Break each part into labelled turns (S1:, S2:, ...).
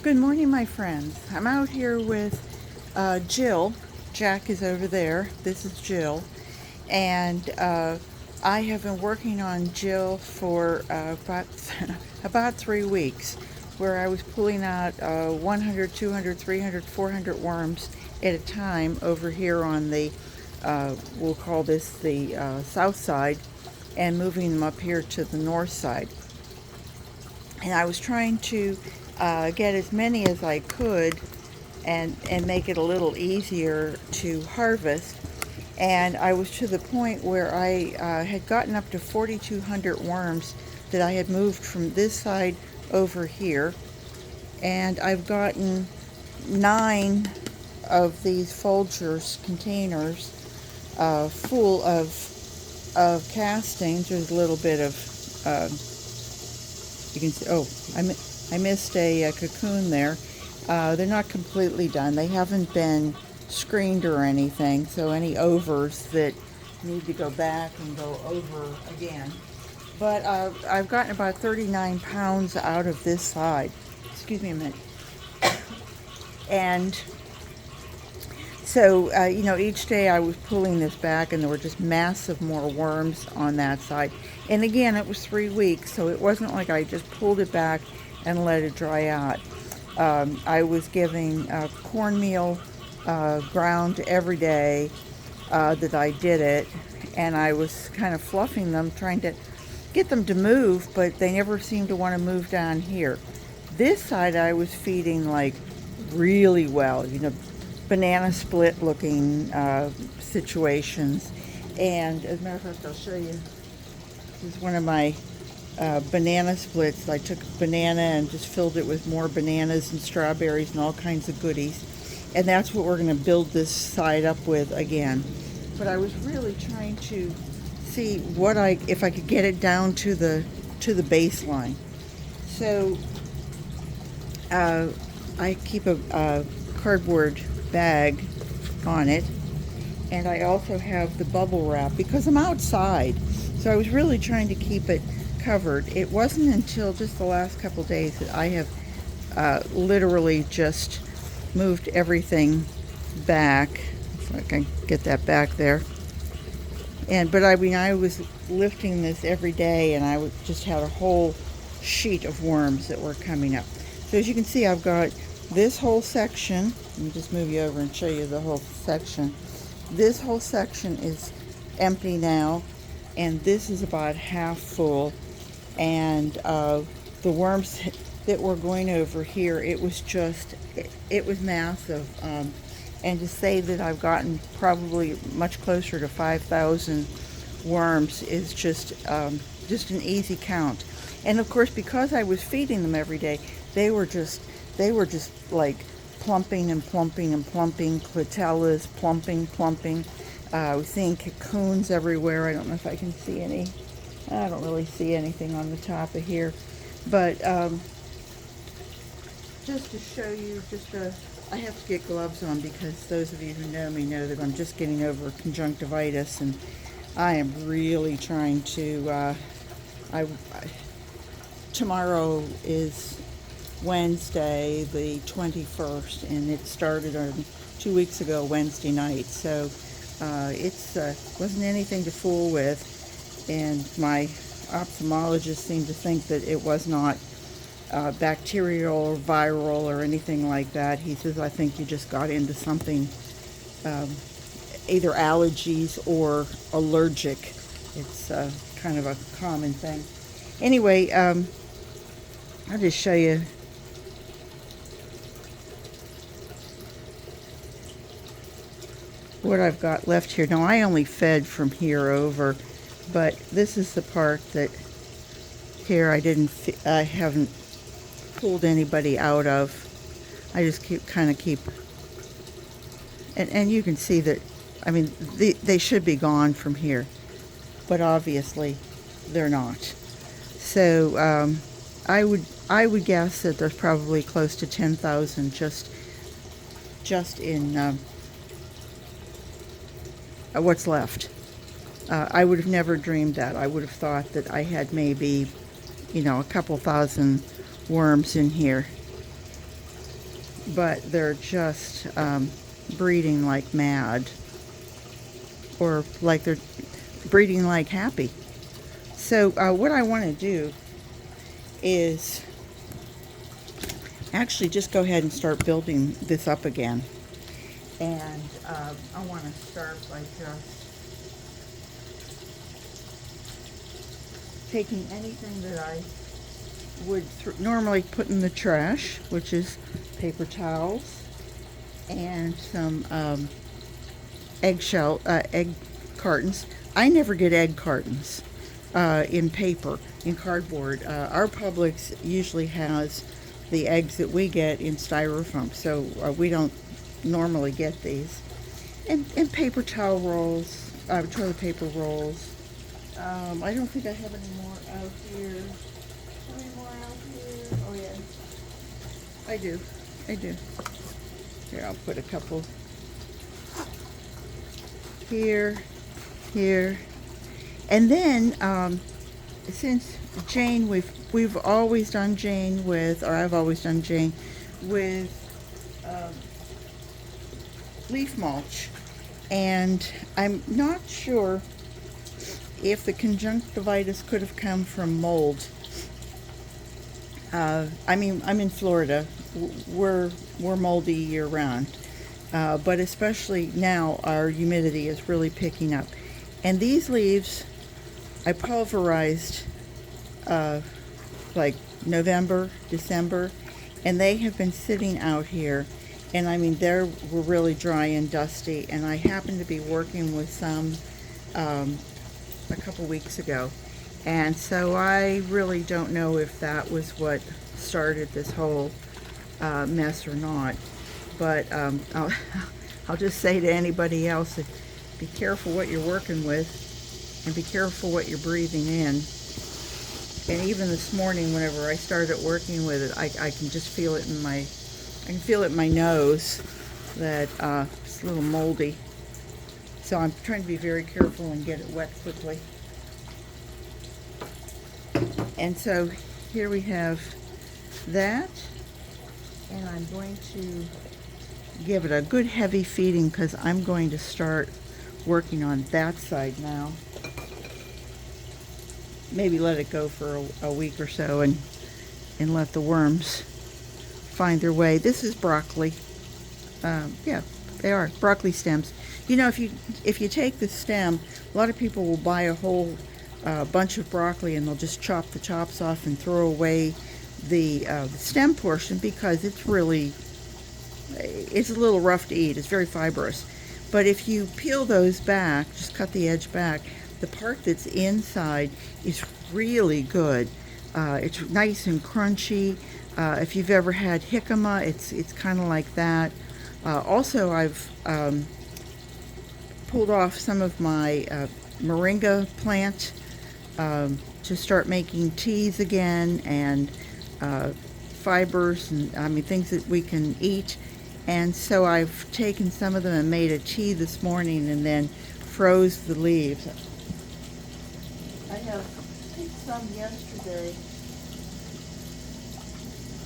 S1: Good morning, my friends. I'm out here with Jill. Jack is over there. This is Jill. And I have been working on Jill for about 3 weeks, where I was pulling out 100, 200, 300, 400 worms at a time over here on the, we'll call this the south side, and moving them up here to the north side. And I was trying to get as many as I could and make it a little easier to harvest. And I was to the point where I had gotten up to 4,200 worms that I had moved from this side over here. And I've gotten 9 of these Folgers containers full of castings. There's a little bit of you can see, oh, I missed a cocoon there. They're not completely done. They haven't been screened or anything, so any overs that need to go back and go over again. But I've gotten about 39 pounds out of this side. Excuse me a minute. And so, each day I was pulling this back and there were just massive more worms on that side. And again, it was 3 weeks, so it wasn't like I just pulled it back and let it dry out. I was giving cornmeal ground every day that I did it, and I was kind of fluffing them, trying to get them to move, but they never seemed to want to move down here. This side I was feeding like really well, banana split looking situations. And as a matter of fact, I'll show you. This is one of my banana splits. I took a banana and just filled it with more bananas and strawberries and all kinds of goodies. And that's what we're going to build this side up with again. But I was really trying to see if I could get it down to the baseline. So I keep a cardboard bag on it, and I also have the bubble wrap because I'm outside, so I was really trying to keep it covered. It wasn't until just the last couple days that I have literally just moved everything back, if I can get that back there. But I was lifting this every day, and I just had a whole sheet of worms that were coming up. So as you can see, I've got this whole section. Let me just move you over and show you the whole section. This whole section is empty now, and this is about half full. And the worms that were going over here, it was massive. And to say that I've gotten probably much closer to 5,000 worms is just an easy count. And of course, because I was feeding them every day, they were just like plumping and plumping and plumping, clitellas, plumping. I was seeing cocoons everywhere. I don't know if I can see any. I don't really see anything on the top of here. But just to show you, I have to get gloves on because those of you who know me know that I'm just getting over conjunctivitis, and I am really trying to, tomorrow is Wednesday, the 21st, and it started on 2 weeks ago, Wednesday night. So it's wasn't anything to fool with, and my ophthalmologist seemed to think that it was not bacterial or viral or anything like that. He says, I think you just got into something, either allergies or allergic. It's kind of a common thing. Anyway, I'll just show you. What I've got left here. Now, I only fed from here over, but this is the part that here I haven't pulled anybody out of. I just keep, and you can see that, I mean, they should be gone from here, but obviously they're not. So I would guess that there's probably close to 10,000 just in what's left. I would have never dreamed that. I would have thought that I had maybe, a couple thousand worms in here. but they're just breeding like mad, or like they're breeding like happy. So what I want to do is actually just go ahead and start building this up again. And I want to start by just taking anything that I would normally put in the trash, which is paper towels and some egg cartons. I never get egg cartons in paper, in cardboard. Our Publix usually has the eggs that we get in styrofoam, so we don't normally get these. And paper towel rolls, toilet paper rolls. I don't think I have any more out here. Any more out here? Oh yeah, I do. I do. Here, I'll put a couple here, here, and then since Jane, we've always done Jane with, or I've always done Jane with leaf mulch, and I'm not sure if the conjunctivitis could have come from mold. I mean, I'm in Florida. We're moldy year round, but especially now our humidity is really picking up. And these leaves, I pulverized like November, December, and they have been sitting out here. And I mean, they were really dry and dusty. And I happened to be working with some a couple weeks ago. And so I really don't know if that was what started this whole mess or not. But I'll just say to anybody else, be careful what you're working with, and be careful what you're breathing in. And even this morning, whenever I started working with it, I can just feel it in my nose that it's a little moldy. So I'm trying to be very careful and get it wet quickly. And so here we have that, and I'm going to give it a good heavy feeding because I'm going to start working on that side now. Maybe let it go for a week or so and let the worms find their way. This is broccoli. Yeah, they are broccoli stems. You know, if you take the stem, a lot of people will buy a whole bunch of broccoli and they'll just chop the tops off and throw away the stem portion because it's a little rough to eat. It's very fibrous. But if you peel those back, just cut the edge back, the part that's inside is really good. It's nice and crunchy. If you've ever had jicama, it's kind of like that. Also, I've pulled off some of my moringa plant to start making teas again, and fibers, and I mean things that we can eat. And so I've taken some of them and made a tea this morning and then froze the leaves. I picked some yesterday,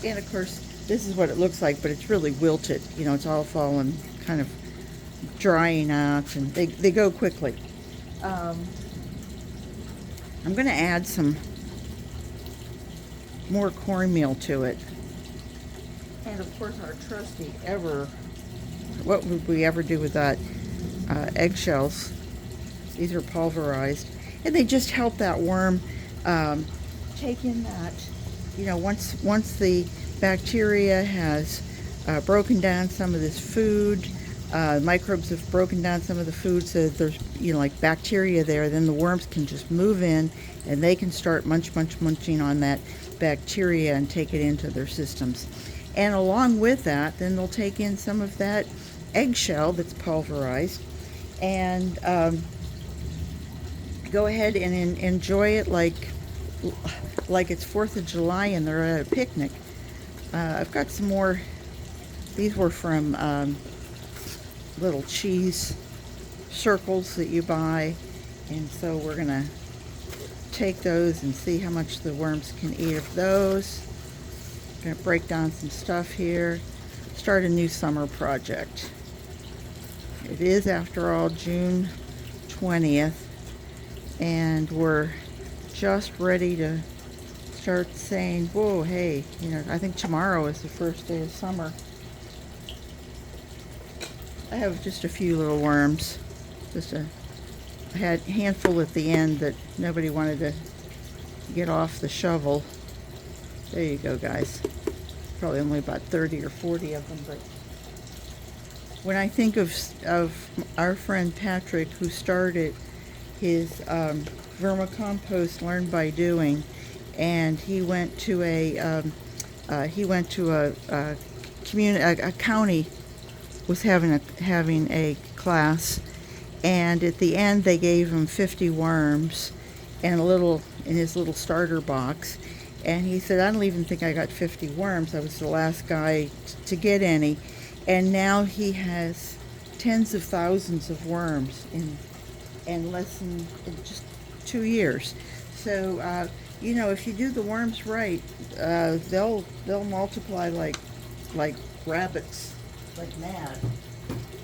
S1: and of course this is what it looks like, but it's really wilted. You know, it's all fallen, kind of drying out, and they go quickly. I'm going to add some more cornmeal to it. And of course our trusty what would we ever do with that? Eggshells. These are pulverized. And they just help that worm take in that, you know, once the bacteria has broken down some of this food, microbes have broken down some of the food, so there's, you know, like bacteria there, then the worms can just move in and they can start munching on that bacteria and take it into their systems. And along with that, then they'll take in some of that eggshell that's pulverized and go ahead and enjoy it like it's 4th of July and they're at a picnic. I've got some more. These were from little cheese circles that you buy, and so we're gonna take those and see how much the worms can eat of those. I'm gonna break down some stuff here. start a new summer project. It is, after all, June 20th, and we're just ready to start saying, whoa, hey, you know, I think tomorrow is the first day of summer. I have just a few little worms, I had a handful at the end that nobody wanted to get off the shovel. There you go, guys. Probably only about 30 or 40 of them, but when I think of our friend Patrick, who started his vermicompost Learn by Doing, and he went to a county was having a class, and at the end they gave him 50 worms and in his little starter box, and he said, I don't even think I got 50 worms. I was the last guy to get any, and now he has tens of thousands of worms in less than in just 2 years. So you know, if you do the worms right, they'll multiply like rabbits, like mad.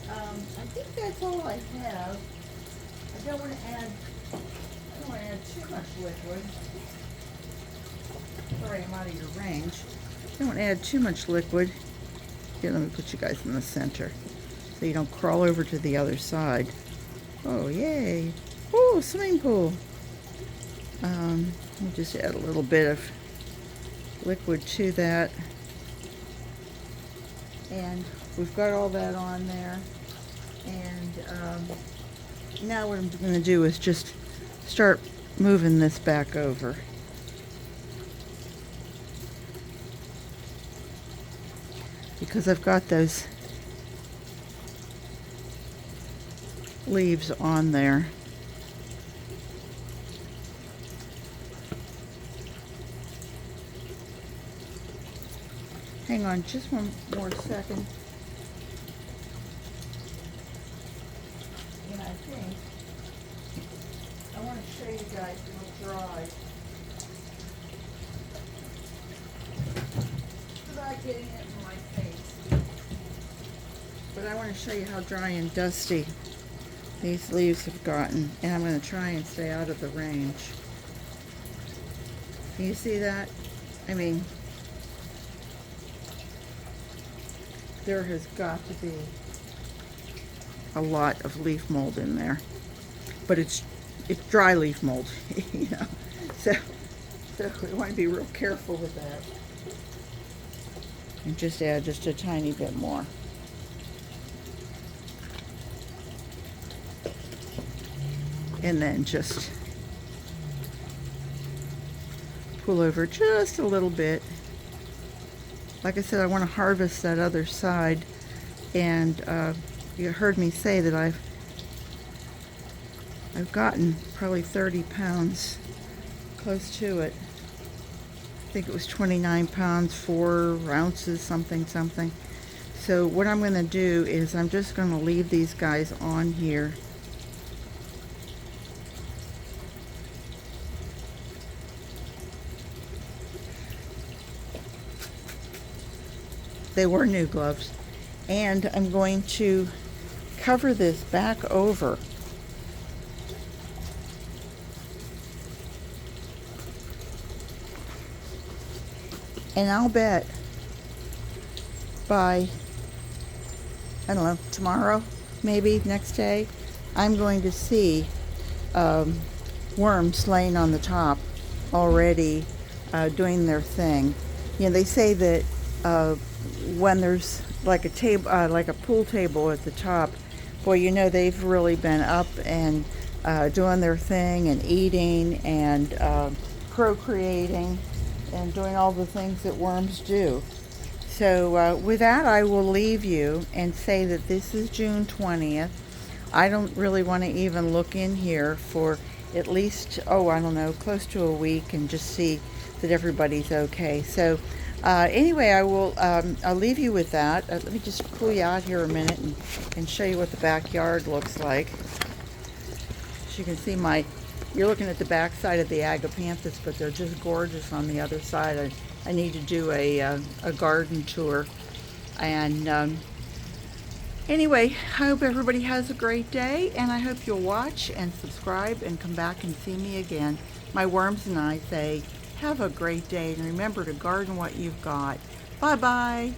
S1: I think that's all I have. I don't want to add too much liquid. Sorry, I'm out of your range. Don't want to add too much liquid. Here, let me put you guys in the center so you don't crawl over to the other side. Oh, yay. Oh, swimming pool. Let me just add a little bit of liquid to that. And we've got all that on there. And now what I'm going to do is just start moving this back over. Because I've got those leaves on there. Hang on just one more second. And I think I want to show you guys how dry. Without getting it in my face. But I want to show you how dry and dusty these leaves have gotten. And I'm going to try and stay out of the range. Can you see that? I mean, there has got to be a lot of leaf mold in there, but it's dry leaf mold, you know. So we want to be real careful with that, and just add just a tiny bit more. And then just pull over just a little bit. Like I said, I want to harvest that other side, and you heard me say that I've gotten probably 30 pounds, close to it. I think it was 29 pounds, 4 ounces, something. So what I'm going to do is I'm just going to leave these guys on here. They were new gloves. And I'm going to cover this back over. And I'll bet by, I don't know, tomorrow, maybe next day, I'm going to see worms laying on the top already doing their thing. You know, they say that when there's like a table, like a pool table at the top, boy, you know they've really been up and doing their thing and eating and procreating and doing all the things that worms do. So with that, I will leave you and say that this is June 20th. I don't really want to even look in here for at least, I don't know, close to a week, and just see that everybody's okay. So anyway, I'll leave you with that. Let me just pull you out here a minute and show you what the backyard looks like. As you can see, you're looking at the back side of the agapanthus, but they're just gorgeous on the other side. I need to do a garden tour. And anyway, I hope everybody has a great day, and I hope you'll watch and subscribe and come back and see me again. My worms and I say, have a great day, and remember to garden what you've got. Bye-bye.